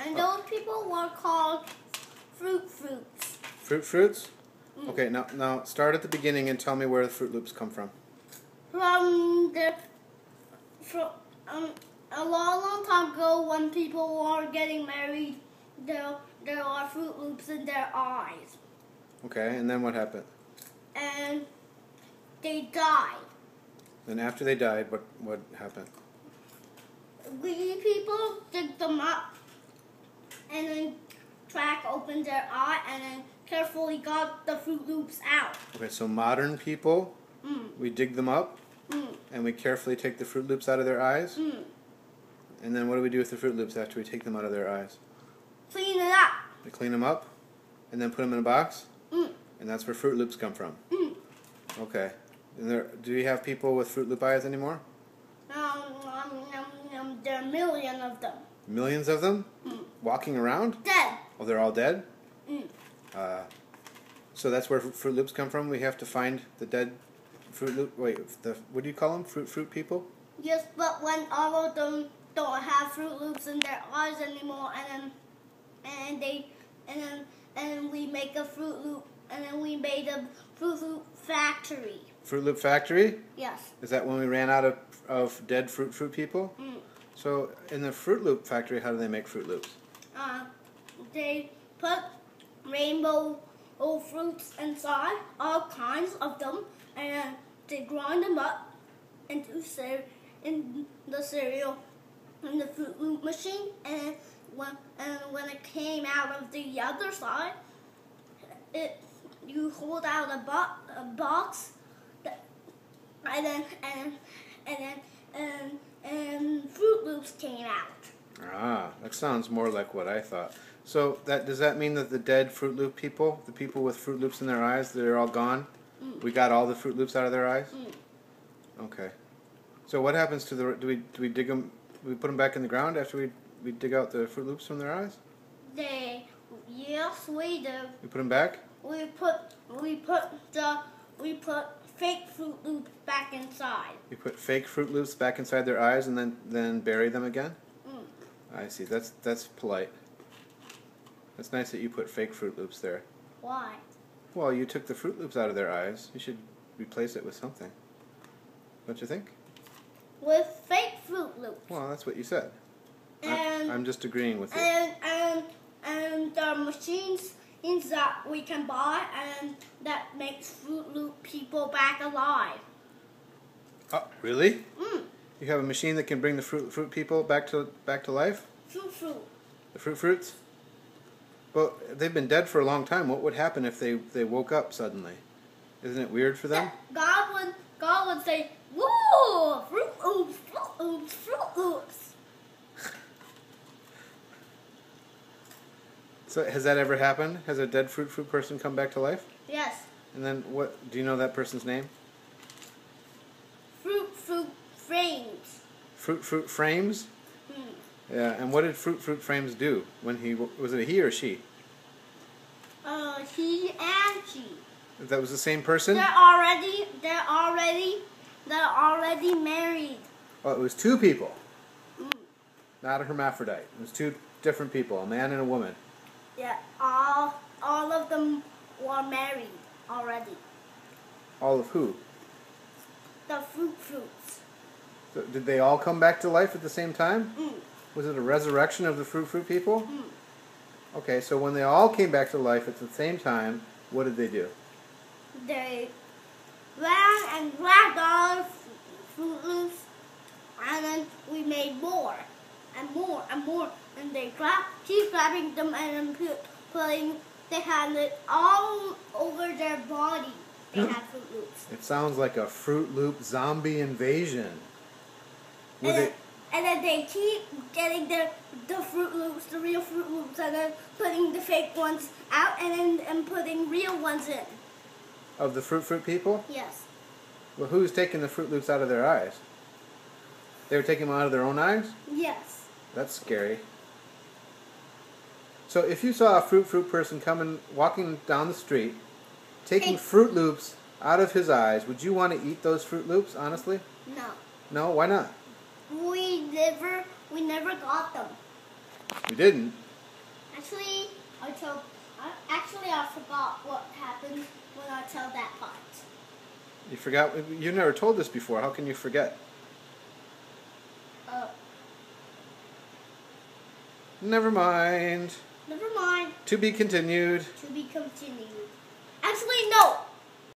And those people were called Fruits. Fruits? Okay, now start at the beginning and tell me where the Fruit Loops come from. From a long time ago, when people were getting married, there are Fruit Loops in their eyes. Okay, and then what happened? And they died. Then after they died, what happened? We people dig them up and then crack open their eye and then carefully got the Fruit Loops out. Okay, so modern people, we dig them up and we carefully take the Fruit Loops out of their eyes. And then what do we do with the Fruit Loops after we take them out of their eyes? Clean it up. We clean them up and then put them in a box? And that's where Fruit Loops come from? Okay. And do we have people with Fruit Loop eyes anymore? There are millions of them. Millions of them? Walking around? Dead. Oh, they're all dead? So that's where Fruit Loops come from? We have to find the dead Fruit Loop... Wait, what do you call them? Fruit people? Yes, but when all of them don't have Fruit Loops in their eyes anymore, and then we make a Fruit Loop, and then we made a Fruit Loop factory. Fruit Loop factory? Yes. Is that when we ran out of dead fruit people? So in the Fruit Loop factory, how do they make Fruit Loops? They put rainbow fruits inside, all kinds of them, and they grind them up into in the cereal in the Fruit Loop machine. And when it came out of the other side, you hold out a box, and Fruit Loops came out. Ah, that sounds more like what I thought. So does that mean that the dead Fruit Loop people, the people with Fruit Loops in their eyes, they're all gone? We got all the Fruit Loops out of their eyes? Okay. So what happens to the... Do we dig them... Do we put them back in the ground after we dig out the Fruit Loops from their eyes? Yes, we do. We put them back? We put fake Fruit Loops back inside. You put fake Fruit Loops back inside their eyes and then bury them again? I see. That's polite. That's nice that you put fake Fruit Loops there. Why? Well, you took the Fruit Loops out of their eyes. You should replace it with something. Don't you think? With fake Fruit Loops. Well, that's what you said. And I'm just agreeing with you. And the machines that we can buy and that makes Fruit Loop people back alive. Oh, really? You have a machine that can bring the fruit people back to life? Fruit. The Fruits? Well, they've been dead for a long time. What would happen if they woke up suddenly? Isn't it weird for them? God would say, "Whoa, Fruit Loops, Fruit Loops, Fruit Loops." So has that ever happened? Has a dead fruit person come back to life? Yes. And then what? Do you know that person's name? Fruit Frames. Fruit Frames? Yeah. And what did Fruit Frames do when was it a he or she? He and she. That was the same person? They're already married. Oh, it was two people. Not a hermaphrodite. It was two different people, a man and a woman. Yeah, all of them were married already. All of who? The fruits. So did they all come back to life at the same time? Was it a resurrection of the fruit people? Okay, so when they all came back to life at the same time, what did they do? They ran and grabbed all the Fruit Loops, and then we made more and more and more. And they keep grabbing them and then they had it all over their body. They had Fruit Loops. It sounds like a Fruit Loop zombie invasion. And then they keep getting the Fruit Loops, the real Fruit Loops, and then putting the fake ones out and putting real ones in. Of the fruit people? Yes. Well, who's taking the Fruit Loops out of their eyes? They were taking them out of their own eyes? Yes. That's scary. So if you saw a fruit person walking down the street, taking Fruit Loops out of his eyes, would you want to eat those Fruit Loops, honestly? No. No? Why not? We never got them. We didn't? Actually, I forgot what happened when I tell that part. You forgot? You never told this before. How can you forget? Never mind. Never mind. To be continued. To be continued. Actually, no.